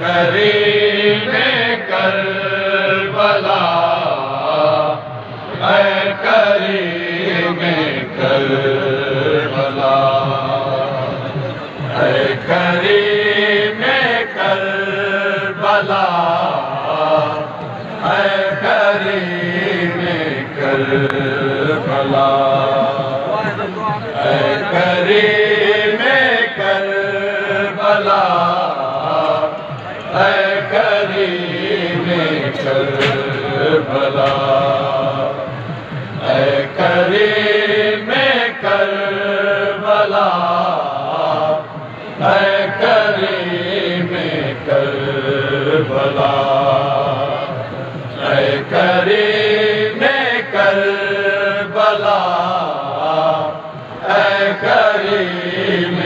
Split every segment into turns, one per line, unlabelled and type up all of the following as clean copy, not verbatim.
کریم کربلا اے کریم کربلا اے کریم کربلا اے کریم کربلا اے کریم کربلا اے کریم کربلا اے کریم کربلا اے کریم کربلا اے کریم کربلا اے کریم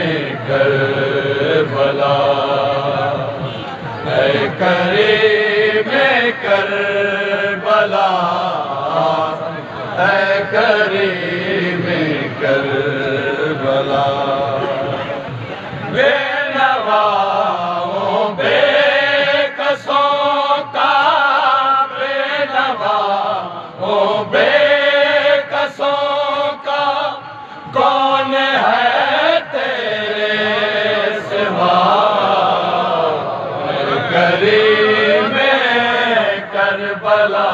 کربلا اے کریم کربلا اے کریم کربلا بے نواؤں بے کسوں کا بے نواؤں بے کسوں کا کون ہے تیرے سوا کریم کربلا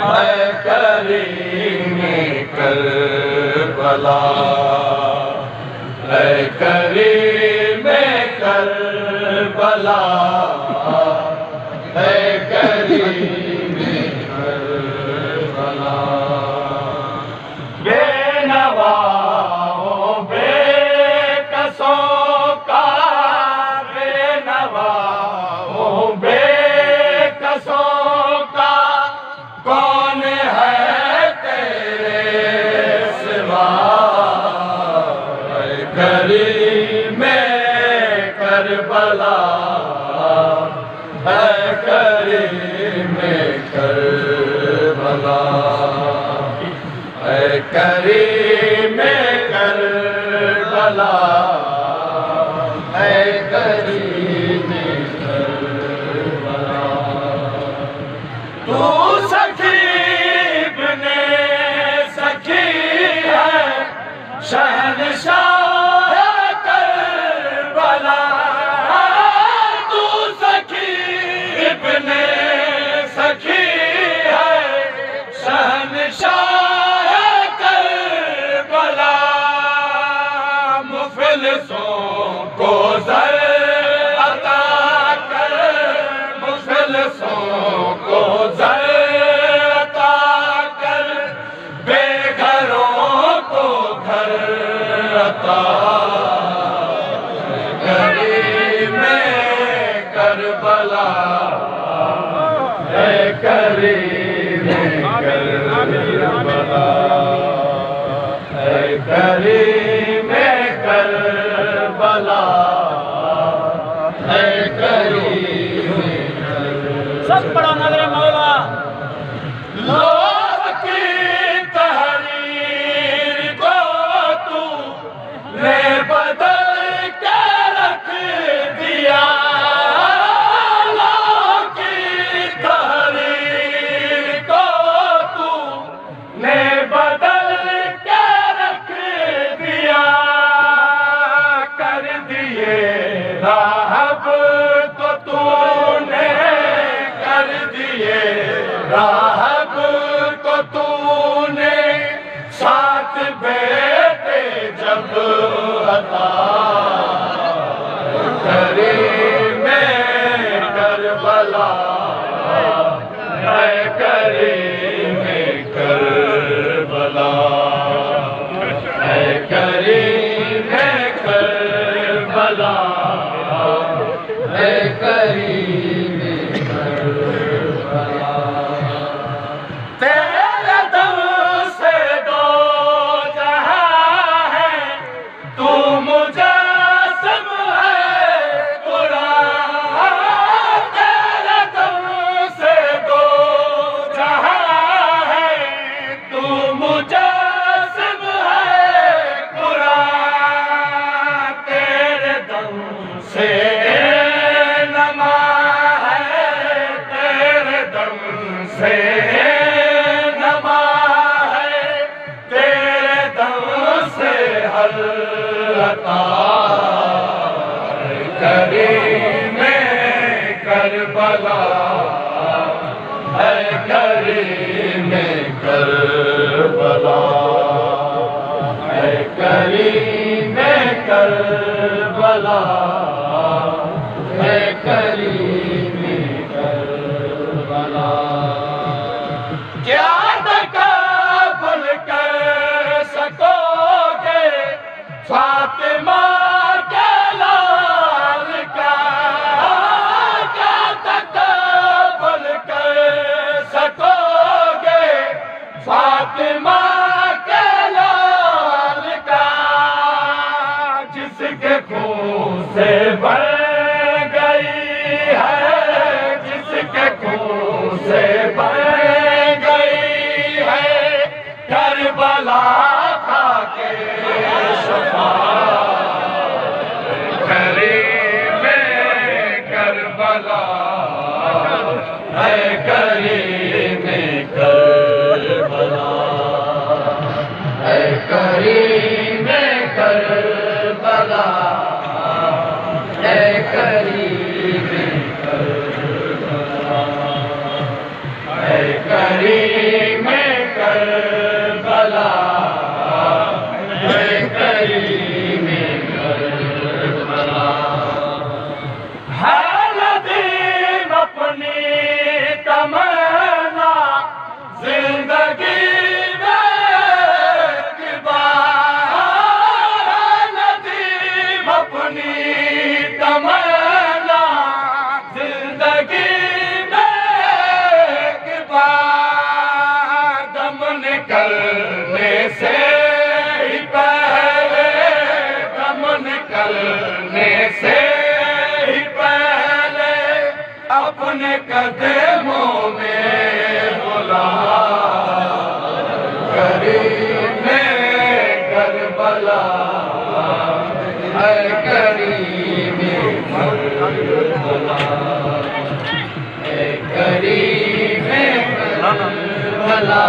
اے کریم کربلا اے کریم کربلا اے کریم کربلا بے نواؤں بے کسوں کا بے نواؤں بے کسوں کا کون ہے تیرے سوا اے کریم کربلا اے کریم کربلا اے کریم کربلا اے کریم کربلا تو سخی ابن سخی ہے شہنشاہ کربلا تو سخی ابن سخی ہے شہنشاہ کربلا مفلسوں کو زر عطا کر مفلسوں کو زر عطا کر بے گھروں کو گھر عطا کریم کربلا اے کریم کربلا اے کریم کربلا اے کریم
سب پڑھا نظر مولا
لوح کی تحریر کو تو نے بدل کے رکھ دیا لوح کی تحریر کو تو نے بدل کے رکھ دیا کر دیے راہب تو نے کر دیے راہب تو نے ساتھ بیٹے جب عطا کریم کربلا اے کریم کربلا اے کریم کربلا اے کریم کربلا تیرے دم سے دو جہاں ہے تو مجسم ہے قرآن تیرے دم سے دو جہاں ہے تو مجسم ہے قرآن تیرے دم سے سے نما ہے تیرے دم سے ہر عطا کریم کربلا ہے کریم کربلا ہے کریم کربلا ہے کریم کربلا کیا تقابل کر سکو گے فاطمہ کے لال کا کیا تقابل کر سکو گے فاطمہ کے لال کا جس کے خون سے بھر گئی ہے جس کے خون سے بھر گئی ہے کربلا کھا کے شفاعت کریم کربلا ہے کریم کربلا ہے کریم کربلا ہے کریم کربلا ہے کریم کربلا ہے کریم کربلا ہے ندیم اپنی تمنا زندگی میں ایک بار ہے ندیم اپنی تمنا زندگی میں ایک بار دم نکلنے سے ہی پہلے دم نکلنے سے ہی پہلے اپنے قدموں میں بلا کریم کربلا ہے کریم کربلا ہے کریم کربلا